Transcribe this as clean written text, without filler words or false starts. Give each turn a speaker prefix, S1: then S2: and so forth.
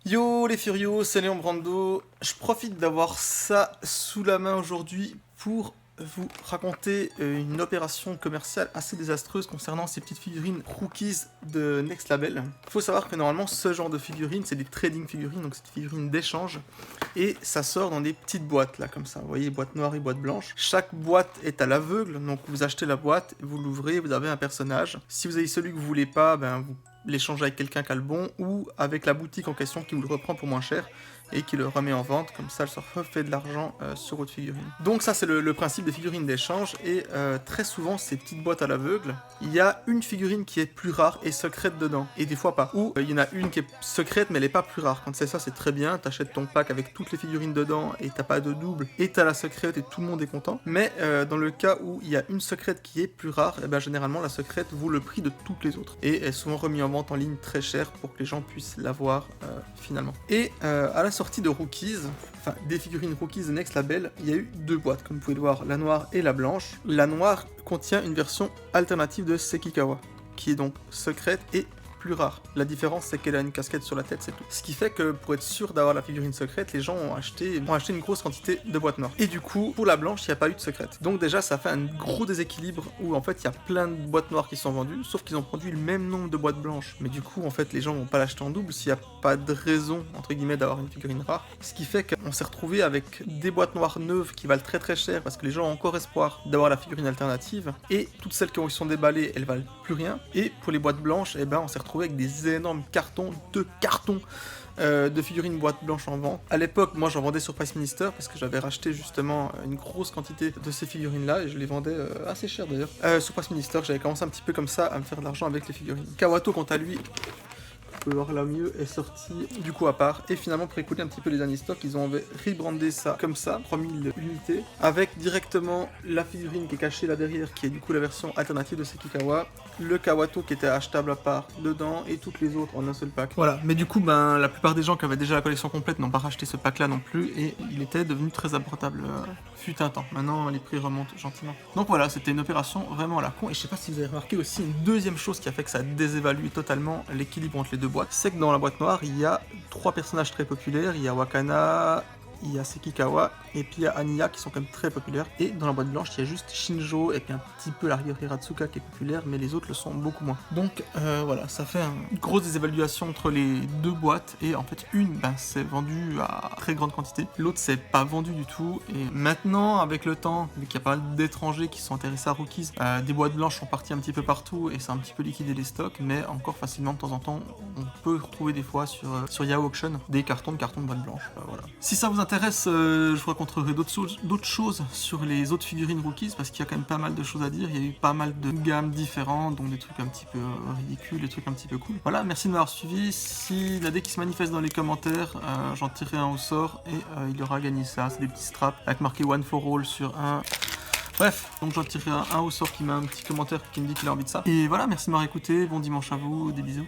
S1: Yo les Furios, c'est Léon Brando. Je profite d'avoir ça sous la main aujourd'hui pour vous raconter une opération commerciale assez désastreuse concernant ces petites figurines rookies de Next Label. Il faut savoir que normalement ce genre de figurines, c'est des trading figurines, donc c'est des figurines d'échange, et ça sort dans des petites boîtes là comme ça, vous voyez, boîte noire et boîte blanche. Chaque boîte est à l'aveugle, donc vous achetez la boîte, vous l'ouvrez, vous avez un personnage. Si vous avez celui que vous voulez pas, ben vous l'échanger avec quelqu'un qui a le bon ou avec la boutique en question qui vous le reprend pour moins cher et qui le remet en vente, comme ça elle se refait de l'argent sur votre figurine. Donc ça c'est le principe des figurines d'échange et très souvent ces petites boîtes à l'aveugle, il y a une figurine qui est plus rare et secrète dedans et des fois pas. Ou il y en a une qui est secrète mais elle est pas plus rare. Quand c'est ça c'est très bien, t'achètes ton pack avec toutes les figurines dedans et t'as pas de double et t'as la secrète et tout le monde est content. Mais dans le cas où il y a une secrète qui est plus rare, et ben généralement la secrète vaut le prix de toutes les autres et est souvent remis en vente en ligne très cher pour que les gens puissent l'avoir finalement. Et à la sortie de Rookies, enfin des figurines Rookies de Next Label, il y a eu deux boîtes comme vous pouvez le voir, la noire et la blanche. La noire contient une version alternative de Sekikawa, qui est donc secrète et plus rare. La différence c'est qu'elle a une casquette sur la tête, c'est tout. Ce qui fait que pour être sûr d'avoir la figurine secrète, les gens ont acheté une grosse quantité de boîtes noires. Et du coup, pour la blanche, il n'y a pas eu de secrète. Donc déjà, ça fait un gros déséquilibre où en fait, il y a plein de boîtes noires qui sont vendues, sauf qu'ils ont produit le même nombre de boîtes blanches. Mais du coup, en fait, les gens vont pas l'acheter en double s'il n'y a pas de raison, entre guillemets, d'avoir une figurine rare. Ce qui fait qu'on s'est retrouvé avec des boîtes noires neuves qui valent très très cher parce que les gens ont encore espoir d'avoir la figurine alternative. Et toutes celles qui sont déballées, elles valent plus rien. Et pour les boîtes blanches, eh ben, on s'est retrouvé avec des énormes cartons, 2 cartons de figurines boîte blanche en vente. À l'époque, moi j'en vendais sur Price Minister parce que j'avais racheté justement une grosse quantité de ces figurines là et je les vendais assez cher d'ailleurs. Sur Price Minister, j'avais commencé un petit peu comme ça à me faire de l'argent avec les figurines. Kawato, quant à lui, vous pouvez voir là mieux, est sorti du coup à part. Et finalement, pour écouler un petit peu les derniers stocks, ils ont rebrandé ça comme ça, 3000 unités, avec directement la figurine qui est cachée là derrière, qui est du coup la version alternative de Sekikawa, le Kawato qui était achetable à part dedans, et toutes les autres en un seul pack. Voilà, mais du coup, ben, la plupart des gens qui avaient déjà la collection complète n'ont pas racheté ce pack là non plus, et il était devenu très abordable fut un temps. Maintenant, les prix remontent gentiment. Donc voilà, c'était une opération vraiment à la con, et je sais pas si vous avez remarqué aussi une deuxième chose qui a fait que ça a désévalué totalement l'équilibre entre les deux boîtes, c'est que dans la boîte noire, il y a 3 personnages très populaires, il y a Wakana, il y a Sekikawa, et puis il y a Aniya qui sont quand même très populaires. Et dans la boîte blanche, il y a juste Shinjo et puis un petit peu l'arrière Hiratsuka qui est populaire, mais les autres le sont beaucoup moins. Donc voilà, ça fait une grosse désévaluation entre les deux boîtes, et en fait une, ben, c'est vendu à très grande quantité, l'autre c'est pas vendu du tout, et maintenant avec le temps, vu qu'il y a pas mal d'étrangers qui sont intéressés à Rookies, des boîtes blanches sont parties un petit peu partout, et c'est un petit peu liquidé les stocks, mais encore facilement de temps en temps, on peut retrouver des fois sur Yahoo Auction des cartons de boîte blanche. Voilà. Si ça vous intéresse, je vous raconterai d'autres choses sur les autres figurines Rookies, parce qu'il y a quand même pas mal de choses à dire. Il y a eu pas mal de gammes différentes, donc des trucs un petit peu ridicules, des trucs un petit peu cool. Voilà, merci de m'avoir suivi. S'il y a des qui se manifestent dans les commentaires, j'en tirerai un au sort et il aura gagné ça. C'est des petits straps avec marqué One for All sur un. Bref, donc j'en tirerai un au sort qui met un petit commentaire qui me dit qu'il a envie de ça. Et voilà, merci de m'avoir écouté, bon dimanche à vous, des bisous.